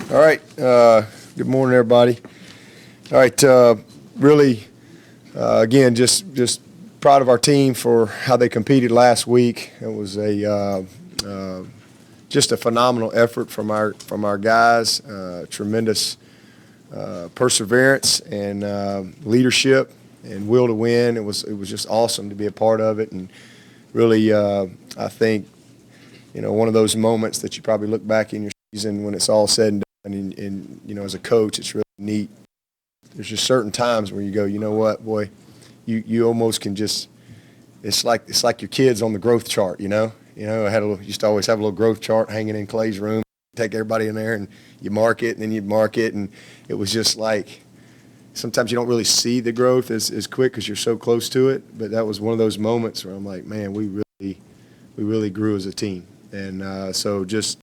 All right. Good morning, everybody. All right. Really, again, just proud of our team for how they competed last week. It was just a phenomenal effort from our guys. Tremendous perseverance and leadership and will to win. It was just awesome to be a part of it, and really, I think, one of those moments that you probably look back in your season when it's all said and done. And as a coach, it's really neat. There's just certain times where you go, you know what, boy, you almost can just. It's like your kids on the growth chart. I used to always have a little growth chart hanging in Clay's room. Take everybody in there and you mark it, and then you'd mark it, and it was just like sometimes you don't really see the growth as quick because you're so close to it. But that was one of those moments where I'm like, man, we really grew as a team, and so just.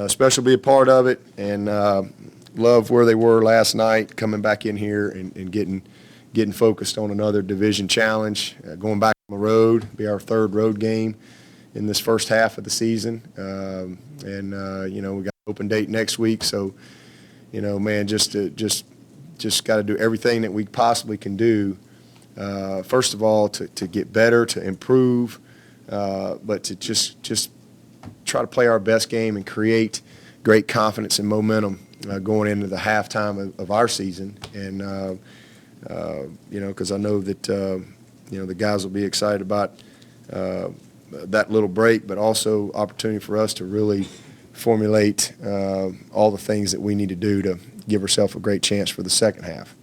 Special to be a part of it, and love where they were last night, coming back in here and getting focused on another division challenge, going back on the road, be our third road game in this first half of the season. We got an open date next week, so, man, just got to do everything that we possibly can do, first of all, to get better, to improve, but to just try to play our best game and create great confidence and momentum going into the halftime of our season. And, because I know that, the guys will be excited about that little break, but also opportunity for us to really formulate all the things that we need to do to give ourselves a great chance for the second half.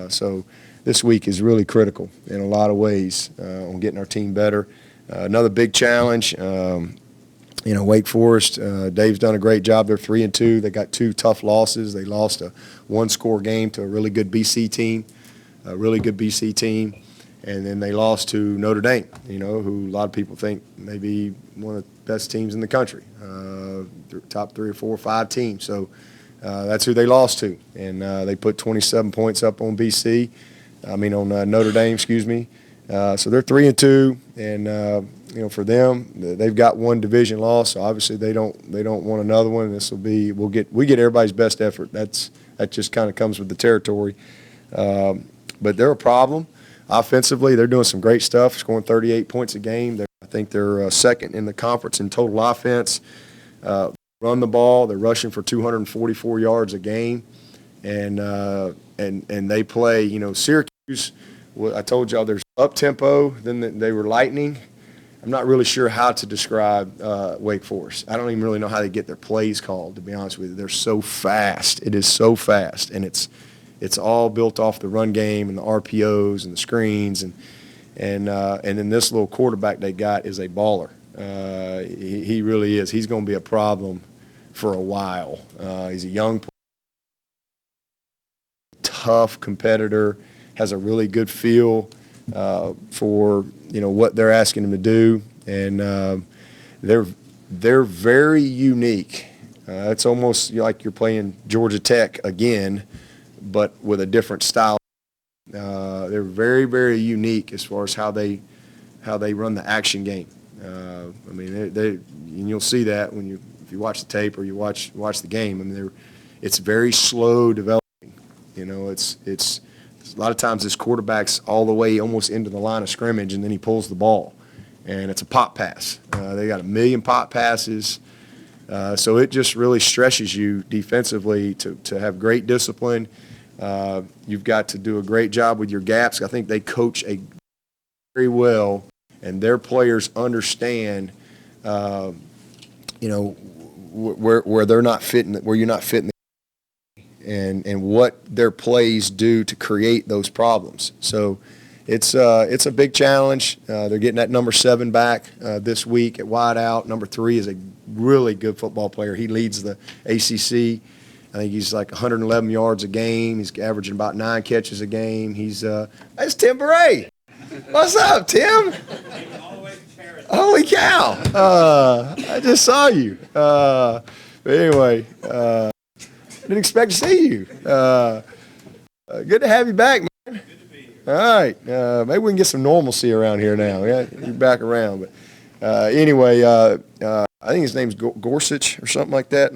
So this week is really critical in a lot of ways on getting our team better. Another big challenge. Wake Forest, Dave's done a great job. They're 3-2. They got 2 tough losses. They lost a 1-score game to a really good BC team, and then they lost to Notre Dame, who a lot of people think may be one of the best teams in the country, top 3 or 4 or 5 teams. So that's who they lost to, and they put 27 points up on Notre Dame, excuse me. So they're 3-2, and for them, they've got one division loss. So obviously they don't want another one. This will be we get everybody's best effort. That just kind of comes with the territory. But they're a problem offensively. They're doing some great stuff, scoring 38 points a game. I think they're second in the conference in total offense. Run the ball. They're rushing for 244 yards a game, and they play. Syracuse. I told y'all there's up tempo. Then they were lightning. I'm not really sure how to describe Wake Forest. I don't even really know how they get their plays called, to be honest with you. They're so fast. It is so fast, and it's all built off the run game and the RPOs and the screens, and then this little quarterback they got is a baller. He really is. He's going to be a problem for a while. He's a young, tough competitor, has a really good feel for what they're asking him to do, and they're very unique. It's almost like you're playing Georgia Tech again, but with a different style. They're very, very unique as far as how they run the action game. And you'll see that if you watch the tape or you watch the game. It's very slow developing. It's a lot of times this quarterback's all the way almost into the line of scrimmage, and then he pulls the ball, and it's a pop pass. They got 1 million pop passes, so it just really stresses you defensively to have great discipline. You've got to do a great job with your gaps. I think they coach very well, and their players understand, where they're not fitting, where you're not fitting. And what their plays do to create those problems. So it's a big challenge. They're getting that number 7 back this week at wideout. Number 3 is a really good football player. He leads the ACC. I think he's like 111 yards a game. He's averaging about 9 catches a game. That's Tim Beret. What's up, Tim? Holy cow! I just saw you. But anyway. Didn't expect to see you. Good to have you back, man. Good to be here. All right. Maybe we can get some normalcy around here now. Yeah, you're back around. But anyway, I think his name's Gorsuch or something like that.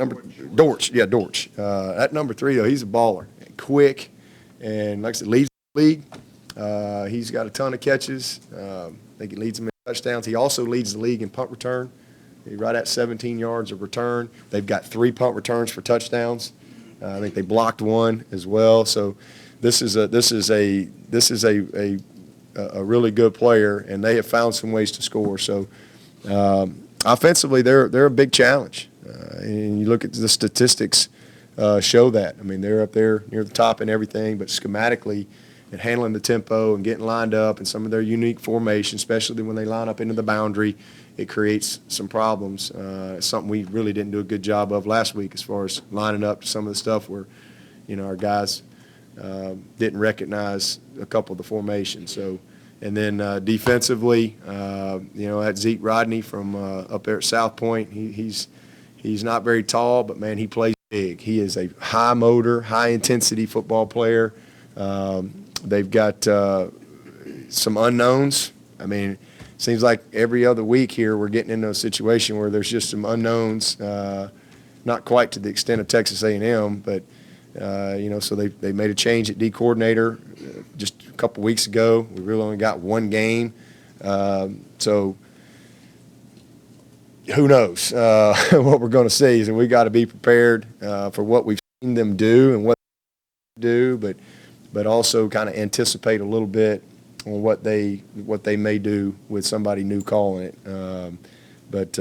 Dortch. Yeah, Dortch. That number 3, though, he's a baller. Quick, and like I said, leads the league. He's got a ton of catches. I think he leads them in touchdowns. He also leads the league in punt return. He's right at 17 yards of return. They've got 3 punt returns for touchdowns. I think they blocked 1 as well. So this is a really good player, and they have found some ways to score. So offensively, they're a big challenge, and you look at the statistics show that. I mean, they're up there near the top and everything, but schematically and handling the tempo and getting lined up and some of their unique formation, especially when they line up into the boundary, it creates some problems. Something we really didn't do a good job of last week as far as lining up to some of the stuff where, our guys didn't recognize a couple of the formations. So, and then defensively, that Zeke Rodney from up there at South Point, he's not very tall, but man, he plays big. He is a high motor, high intensity football player. They've got some unknowns. I mean, it seems like every other week here we're getting into a situation where there's just some unknowns, not quite to the extent of Texas A&M, but so they made a change at D coordinator just a couple weeks ago. We really only got 1 game, so who knows what we're going to see. So we got to be prepared for what we've seen them do and what they do, but also kind of anticipate a little bit on what they may do with somebody new calling it. But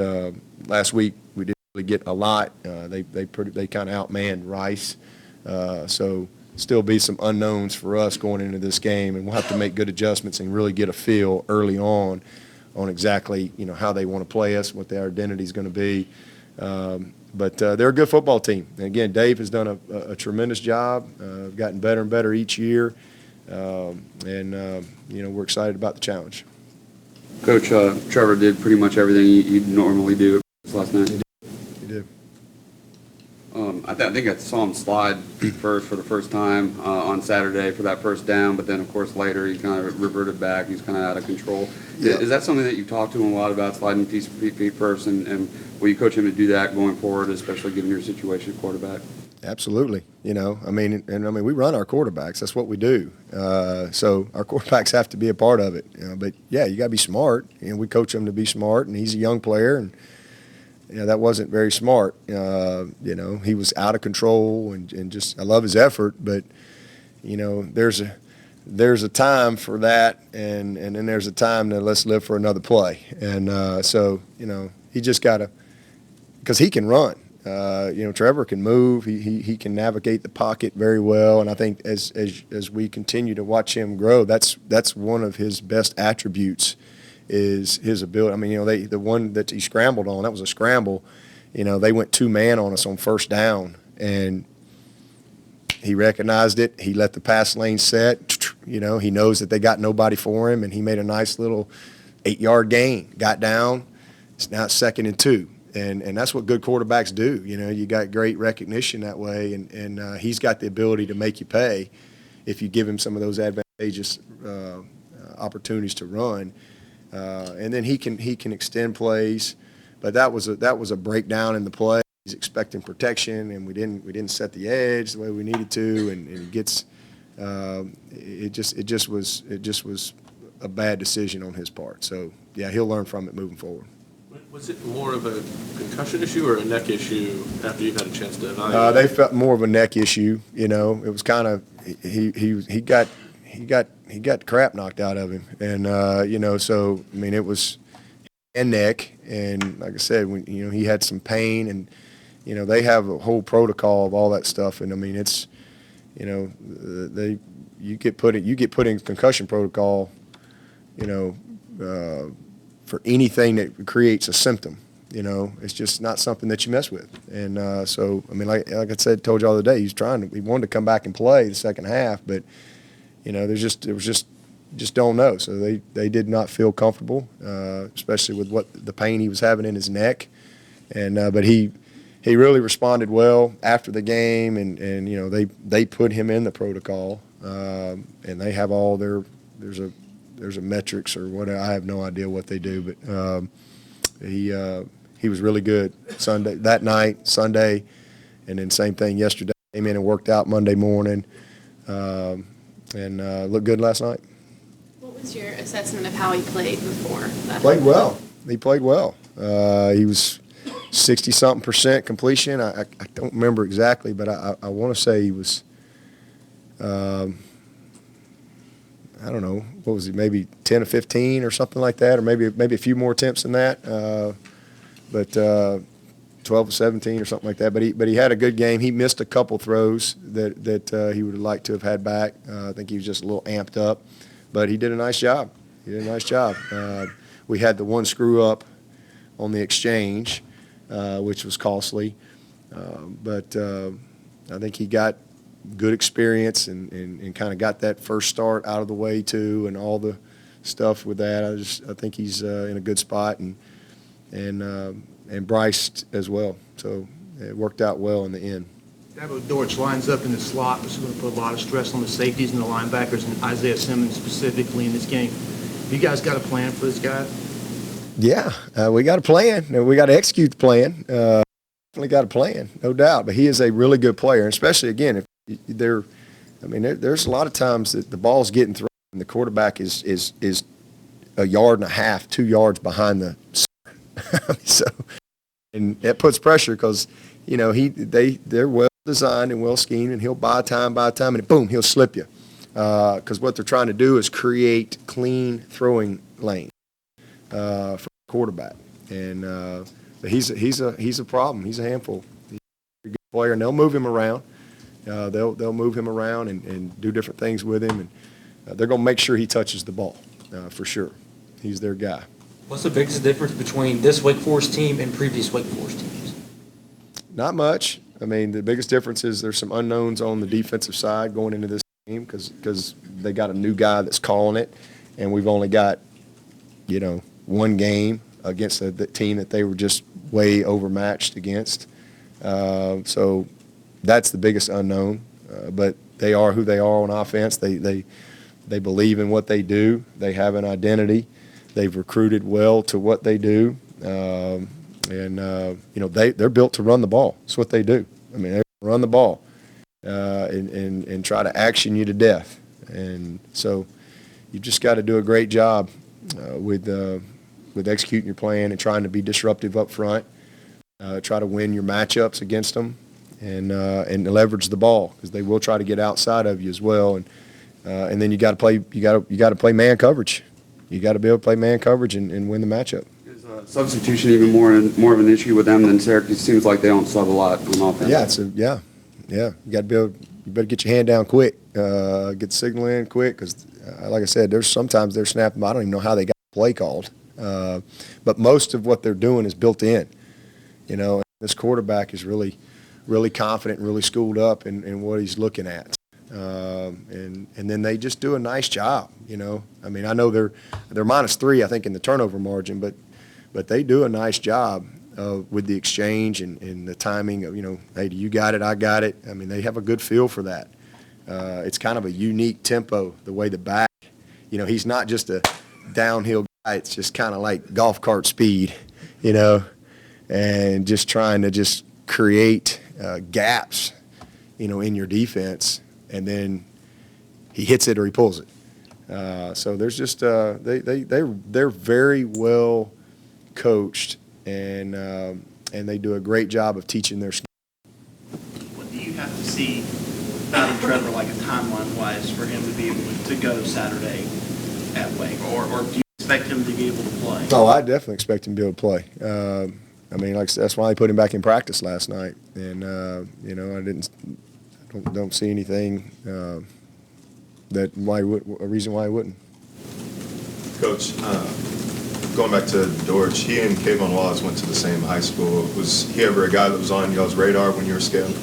last week we didn't really get a lot. They kind of outmanned Rice. So still be some unknowns for us going into this game, and we'll have to make good adjustments and really get a feel early on exactly how they want to play us, what their identity is going to be. But they're a good football team. And again, Dave has done a tremendous job, gotten better and better each year, and we're excited about the challenge. Coach, Trevor did pretty much everything you'd normally do last night. He did. I think I saw him slide feet first for the first time on Saturday for that first down, but then, of course, later he kind of reverted back. He's kind of out of control. Yeah. Is that something that you've talked to him a lot about, sliding feet first, and will you coach him to do that going forward, especially given your situation at quarterback? Absolutely. We run our quarterbacks. That's what we do. So our quarterbacks have to be a part of it. But, yeah, you got to be smart. We coach him to be smart, and he's a young player, and that wasn't very smart. He was out of control and just I love his effort, but there's a time for that, and then there's a time to let's live for another play. And so he just got to, because he can run. Trevor can move. He can navigate the pocket very well, and I think as we continue to watch him grow, that's one of his best attributes. Is his ability. I mean, the one that he scrambled on, that was a scramble. They went 2-man on us on first down, and he recognized it. He let the pass lane set. He knows that they got nobody for him, and he made a nice little 8-yard gain. Got down. It's now 2nd and 2, and that's what good quarterbacks do. You got great recognition that way, and he's got the ability to make you pay if you give him some of those advantageous opportunities to run. And then he can extend plays, but that was a breakdown in the play. He's expecting protection, and we didn't set the edge the way we needed to, and it gets it just was a bad decision on his part. So yeah, he'll learn from it moving forward. Was it more of a concussion issue or a neck issue after you've had a chance to evaluate? They felt more of a neck issue. It was kind of he got crap knocked out of him, and so I mean it was neck, and like I said, when he had some pain, and they have a whole protocol of all that stuff, and I mean it's you get put in concussion protocol, for anything that creates a symptom. It's just not something that you mess with, and so I mean like I said, told you all the day, he wanted to come back and play the second half, but. There was just don't know. So they did not feel comfortable, especially with the pain he was having in his neck. And but he really responded well after the game, and they put him in the protocol, and they have all there's a metrics or what, I have no idea what they do, but he he was really good that night, Sunday, and then same thing yesterday. Came in and worked out Monday morning, and looked good last night. What was your assessment of how he played before that? Played well. He played well. He was 60-something% completion. I don't remember exactly, but I want to say he was, I don't know, what was he, maybe 10 or 15 or something like that, or maybe a few more attempts than that. But 12 or 17 or something like that. But he had a good game. He missed a couple throws that he would have liked to have had back. I think he was just a little amped up, but he did a nice job. We had the one screw up on the exchange, which was costly. But I think he got good experience and kind of got that first start out of the way too, and all the stuff with that. I think he's in a good spot, and Bryce as well. So it worked out well in the end. Dabo Dortch lines up in the slot, which is going to put a lot of stress on the safeties and the linebackers, and Isaiah Simmons specifically in this game. You guys got a plan for this guy? Yeah, we got a plan. We got to execute the plan. Definitely got a plan, no doubt. But he is a really good player, and especially again, if there's a lot of times that the ball's getting thrown and the quarterback is a yard and a half, 2 yards behind the center. So, and that puts pressure because they're well designed and well schemed, and he'll buy time, and boom, he'll slip you. Because what they're trying to do is create clean throwing lanes for the quarterback, and he's a problem. He's a handful. He's a good player, and they'll move him around. They'll move him around and do different things with him, and they're going to make sure he touches the ball for sure. He's their guy. What's the biggest difference between this Wake Forest team and previous Wake Forest teams? Not much. I mean, the biggest difference is there's some unknowns on the defensive side going into this game because they got a new guy that's calling it, and we've only got, one game against the team that they were just way overmatched against. So that's the biggest unknown. But they are who they are on offense. They believe in what they do. They have an identity. They've recruited well to what they do. They're built to run the ball. That's what they do. I mean, they run the ball and try to action you to death. And so you've just got to do a great job with executing your plan and trying to be disruptive up front. Try to win your matchups against them and leverage the ball because they will try to get outside of you as well. And then you got to play. You got to play man coverage. You got to be able to play man coverage and win the matchup. Is substitution even more of an issue with them than Syracuse? It seems like they don't sub a lot on offense. Yeah, You got to be able. You better get your hand down quick. Get the signal in quick because, like I said, there's sometimes they're snapping. I don't even know how they got the play called. But most of what they're doing is built in. And this quarterback is really, really confident and really schooled up in what he's looking at. And then they just do a nice job, I mean, I know they're -3, I think, in the turnover margin, but they do a nice job with the exchange and the timing of, hey, you got it, I got it. I mean, they have a good feel for that. It's kind of a unique tempo, the way the back, he's not just a downhill guy. It's just kind of like golf cart speed, and just trying to just create gaps, in your defense. And then he hits it or he pulls it. So there's just they're very well coached, and they do a great job of teaching their scheme. What do you have to see out of Trevor, like a timeline-wise, for him to be able to go Saturday at Wake, or do you expect him to be able to play? Oh, I definitely expect him to be able to play. I mean, that's why they put him back in practice last night, and I don't see anything a reason why he wouldn't. Coach, going back to Dortch, he and Kayvon Wallace went to the same high school. Was he ever a guy that was on y'all's radar when you were scouting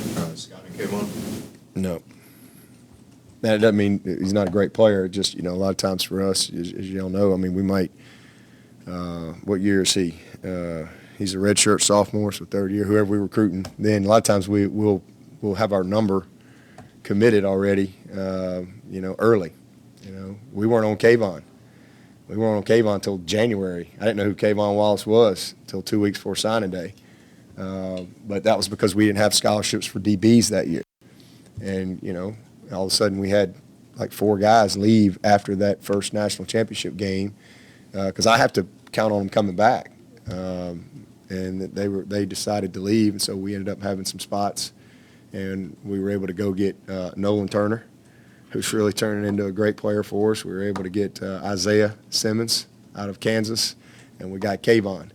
Kayvon? No. That doesn't mean he's not a great player. It just, a lot of times for us, as you all know, I mean, we might what year is he? He's a redshirt sophomore, so third year, whoever we're recruiting. Then a lot of times we'll have our number committed already, early. We weren't on Kayvon. We weren't on Kayvon until January. I didn't know who Kayvon Wallace was until 2 weeks before signing day. But that was because we didn't have scholarships for DBs that year. And, all of a sudden we had like 4 guys leave after that first national championship game because I have to count on them coming back. And they decided to leave, and so we ended up having some spots. And we were able to go get Nolan Turner, who's really turning into a great player for us. We were able to get Isaiah Simmons out of Kansas, and we got Kayvon.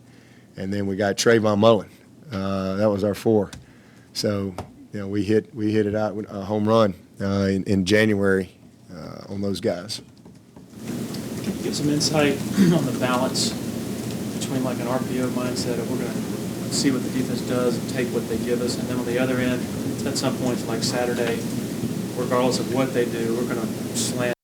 And then we got Trayvon Mullen. That was our 4. So, we hit it out with a home run in January on those guys. Can you give some insight on the balance between like an RPO mindset of we're going to see what the defense does and take what they give us, and then on the other end, at some points like Saturday, regardless of what they do, we're going to slam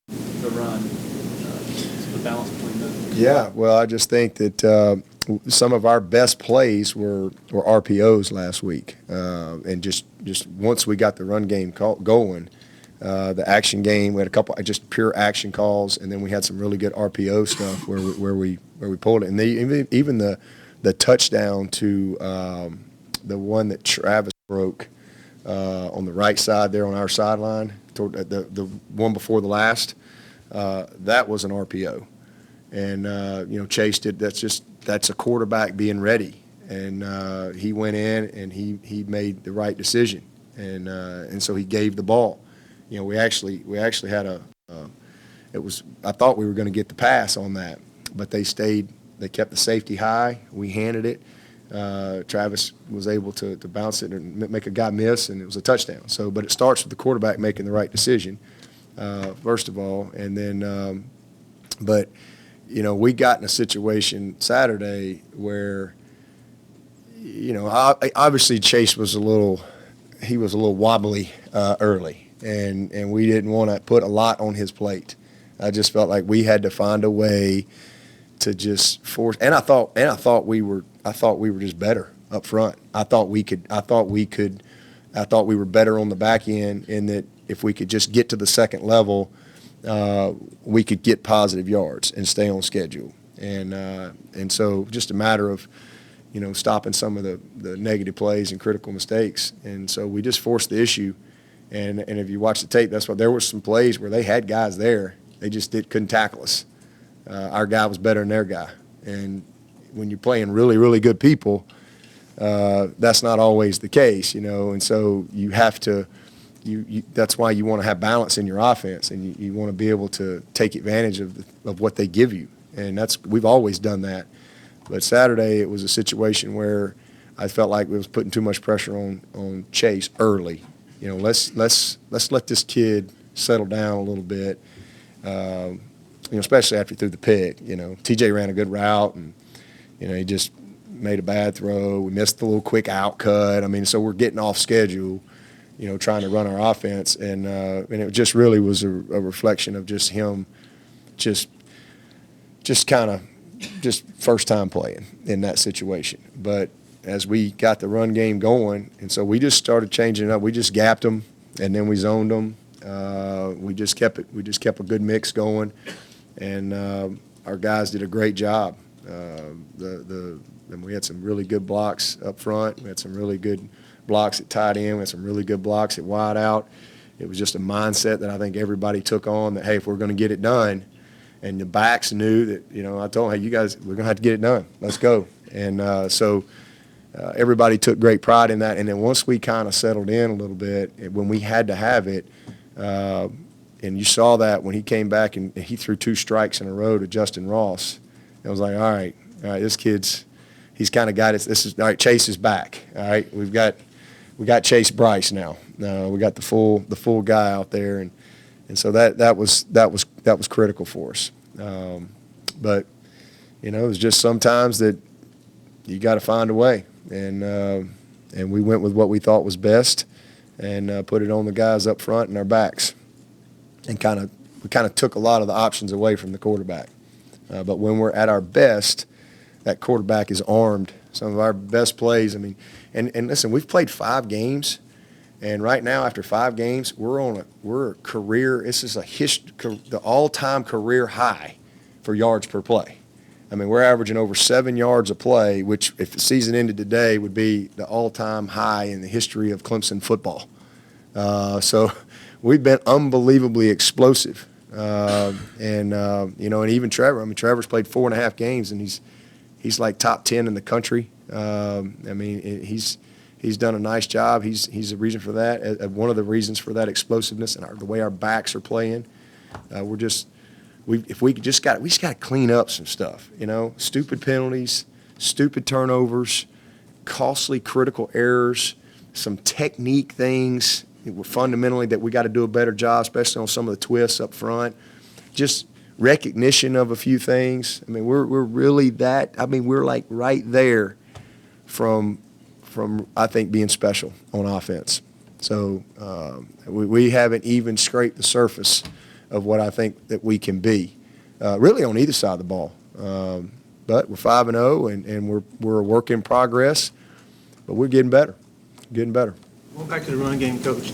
the run. So the balance between those. Yeah, well, I just think that some of our best plays were RPOs last week, and just once we got the run game going, the action game, we had a couple just pure action calls, and then we had some really good RPO stuff where we pulled it, and even the touchdown to the one that Travis broke on the right side there on our sideline, toward the one before the last, that was an RPO, and Chase did. That's a quarterback being ready, and he went in and he made the right decision, and so he gave the ball. We actually had I thought we were going to get the pass on that, but they kept the safety high. We handed it. Travis was able to bounce it and make a guy miss, and it was a touchdown. But it starts with the quarterback making the right decision, first of all, and then, but we got in a situation Saturday where, obviously Chase was a little wobbly early. And we didn't want to put a lot on his plate. I just felt like we had to find a way to just force. And I thought we were just better up front. I thought we were better on the back end, in that if we could just get to the second level, we could get positive yards and stay on schedule. And so just a matter of stopping some of the negative plays and critical mistakes. And so we just forced the issue. And if you watch the tape, that's why there were some plays where they had guys there. They just couldn't tackle us. Our guy was better than their guy. And when you're playing really, really good people, that's not always the case, And so you have to that's why you want to have balance in your offense, and you want to be able to take advantage of what they give you. And we've always done that. But Saturday it was a situation where I felt like it was putting too much pressure on Chase early. Let's let this kid settle down a little bit, especially after he threw the pick. TJ ran a good route, and, he just made a bad throw. We missed the little quick out cut. So we're getting off schedule, trying to run our offense. And it just really was a reflection of just him just kind of first time playing in that situation. But as we got the run game going, and so we just started changing it up. We just gapped them, and then we zoned them. We just kept a good mix going, and our guys did a great job. And we had some really good blocks up front. We had some really good blocks at tight end. We had some really good blocks at wide out. It was just a mindset that I think everybody took on, that, hey, if we're going to get it done, and the backs knew that, I told them, hey, you guys, we're going to have to get it done. Let's go. And so everybody took great pride in that. And then once we kind of settled in a little bit, when we had to have it, and you saw that when he came back and he threw 2 strikes in a row to Justin Ross, it was like, all right, this kid's, he's kind of got it. All right, Chase is back. All right, we got Chase Bryce now. We got the full guy out there, and so that was critical for us. But it was just sometimes that you got to find a way, and we went with what we thought was best, and put it on the guys up front and our backs, and we kind of took a lot of the options away from the quarterback. But when we're at our best, that quarterback is armed. Some of our best plays, and listen, we've played 5 games, and right now after 5 games, we're a career. This is the all-time career high for yards per play. I mean, we're averaging over 7 yards a play, which if the season ended today would be the all-time high in the history of Clemson football. So we've been unbelievably explosive. And even Trevor, I mean, Trevor's played 4.5 games, and he's like top 10 in the country. I mean, he's done a nice job. He's a reason for that, one of the reasons for that explosiveness and the way our backs are playing. We just got to clean up some stuff, stupid penalties, stupid turnovers, costly critical errors, some technique things fundamentally that we got to do a better job, especially on some of the twists up front. Just recognition of a few things. I mean, we're really that. I mean, we're like right there from I think being special on offense. So we haven't even scraped the surface of what I think that we can be, really on either side of the ball. But we're 5-0, and we're a work in progress, but we're getting better, getting better. Going back to the run game, Coach,